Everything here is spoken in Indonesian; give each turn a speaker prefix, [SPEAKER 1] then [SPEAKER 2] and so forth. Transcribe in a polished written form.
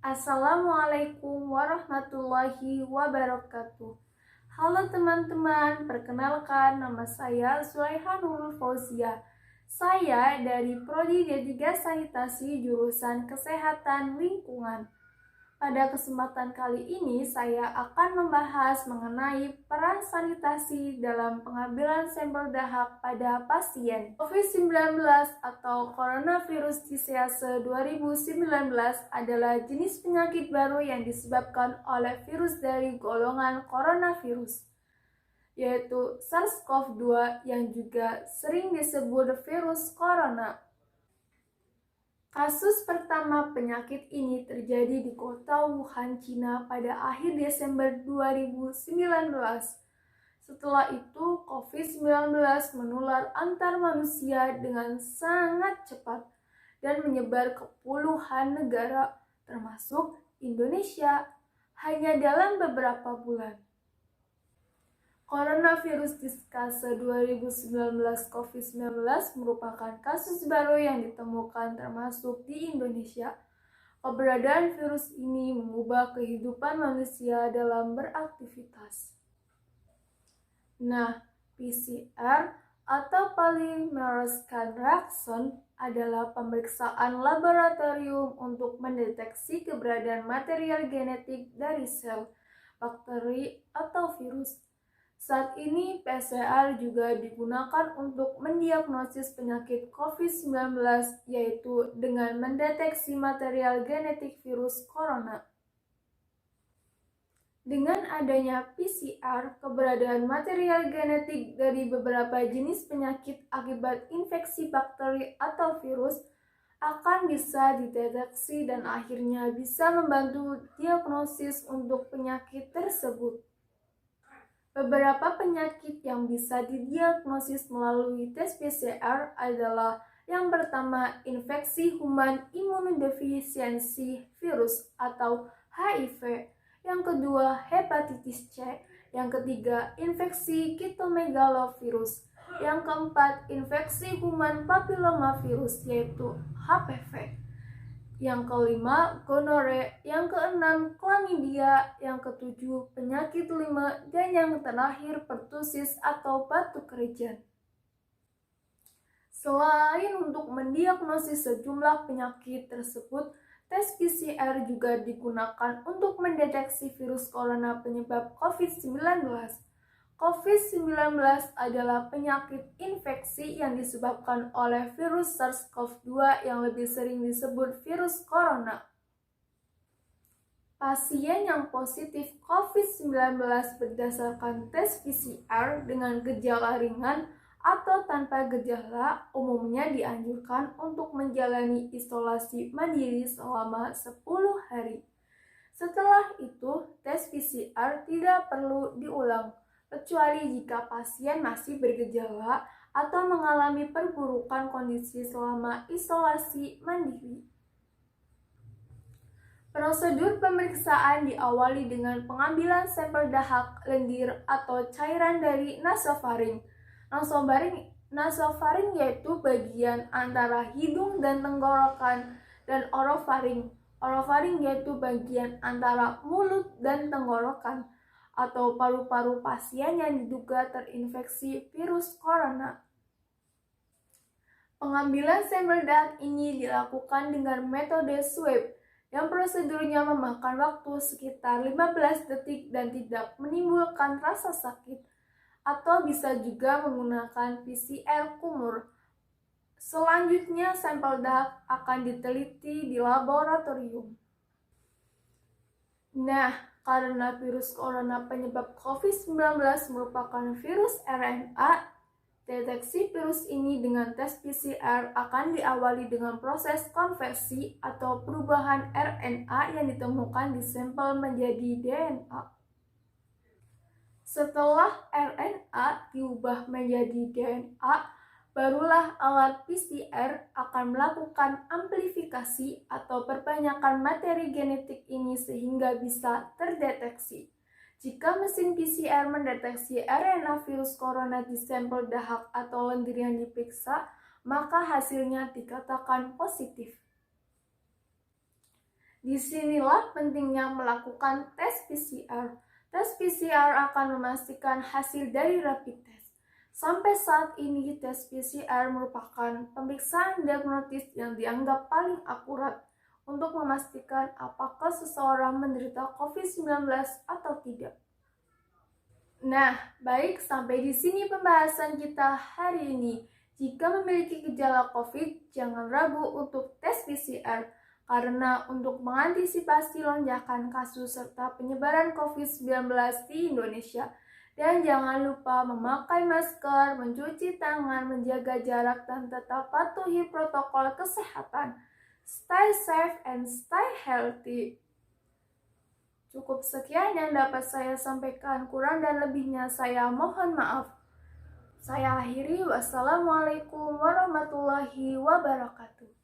[SPEAKER 1] Assalamualaikum warahmatullahi wabarakatuh. Halo teman-teman, perkenalkan nama saya Zulaiha Nurul Fauzia. Saya dari Prodi D3 Sanitasi jurusan Kesehatan Lingkungan. Pada kesempatan kali ini saya akan membahas mengenai peran sanitasi dalam pengambilan sampel dahak pada pasien. COVID-19 atau coronavirus disease 2019 adalah jenis penyakit baru yang disebabkan oleh virus dari golongan coronavirus, yaitu SARS-CoV-2 yang juga sering disebut virus corona. Kasus pertama penyakit ini terjadi di kota Wuhan, Cina pada akhir Desember 2019. Setelah itu, COVID-19 menular antar manusia dengan sangat cepat dan menyebar ke puluhan negara, termasuk Indonesia, hanya dalam beberapa bulan. Coronavirus disease 2019 COVID-19 merupakan kasus baru yang ditemukan termasuk di Indonesia. Keberadaan virus ini mengubah kehidupan manusia dalam beraktivitas. Nah, PCR atau polymerase chain reaction adalah pemeriksaan laboratorium untuk mendeteksi keberadaan material genetik dari sel, bakteri, atau virus. Saat ini, PCR juga digunakan untuk mendiagnosis penyakit COVID-19, yaitu dengan mendeteksi material genetik virus corona. Dengan adanya PCR, keberadaan material genetik dari beberapa jenis penyakit akibat infeksi bakteri atau virus akan bisa dideteksi dan akhirnya bisa membantu diagnosis untuk penyakit tersebut. Beberapa penyakit yang bisa didiagnosis melalui tes PCR adalah yang pertama, infeksi human immunodeficiency virus atau HIV, yang kedua, hepatitis C, yang ketiga, infeksi cytomegalovirus, yang keempat, infeksi human papillomavirus yaitu HPV, yang kelima, gonore, yang keenam, chlamydia, yang ketujuh, penyakit lima, dan yang terakhir, pertusis atau batuk kerejan. Selain untuk mendiagnosis sejumlah penyakit tersebut, tes PCR juga digunakan untuk mendeteksi virus corona penyebab COVID-19. COVID-19 adalah penyakit infeksi yang disebabkan oleh virus SARS-CoV-2 yang lebih sering disebut virus corona. Pasien yang positif COVID-19 berdasarkan tes PCR dengan gejala ringan atau tanpa gejala umumnya dianjurkan untuk menjalani isolasi mandiri selama 10 hari. Setelah itu, tes PCR tidak perlu diulang, kecuali jika pasien masih bergejala atau mengalami perburukan kondisi selama isolasi mandiri. Prosedur pemeriksaan diawali dengan pengambilan sampel dahak, lendir, atau cairan dari nasofaring. Nasofaring yaitu bagian antara hidung dan tenggorokan, dan orofaring. Orofaring yaitu bagian antara mulut dan tenggorokan atau paru-paru pasien yang diduga terinfeksi virus corona. Pengambilan sampel dahak ini dilakukan dengan metode swab, yang prosedurnya memakan waktu sekitar 15 detik dan tidak menimbulkan rasa sakit, atau bisa juga menggunakan PCR kumur. Selanjutnya, sampel dahak akan diteliti di laboratorium. Nah, karena virus corona penyebab COVID-19 merupakan virus RNA, deteksi virus ini dengan tes PCR akan diawali dengan proses konversi atau perubahan RNA yang ditemukan di sampel menjadi DNA. Setelah RNA diubah menjadi DNA, barulah alat PCR akan melakukan amplifikasi atau perbanyakan materi genetik ini sehingga bisa terdeteksi. Jika mesin PCR mendeteksi RNA virus corona di sampel dahak atau lendir yang diperiksa, maka hasilnya dikatakan positif. Disinilah pentingnya melakukan tes PCR. Tes PCR akan memastikan hasil dari rapid test. Sampai saat ini, tes PCR merupakan pemeriksaan diagnostis yang dianggap paling akurat untuk memastikan apakah seseorang menderita COVID-19 atau tidak. Nah, baik, sampai di sini pembahasan kita hari ini. Jika memiliki gejala COVID, jangan ragu untuk tes PCR, karena untuk mengantisipasi lonjakan kasus serta penyebaran COVID-19 di Indonesia. Dan jangan lupa memakai masker, mencuci tangan, menjaga jarak, dan tetap patuhi protokol kesehatan. Stay safe and stay healthy. Cukup sekian yang dapat saya sampaikan, kurang dan lebihnya saya mohon maaf. Saya akhiri, wassalamualaikum warahmatullahi wabarakatuh.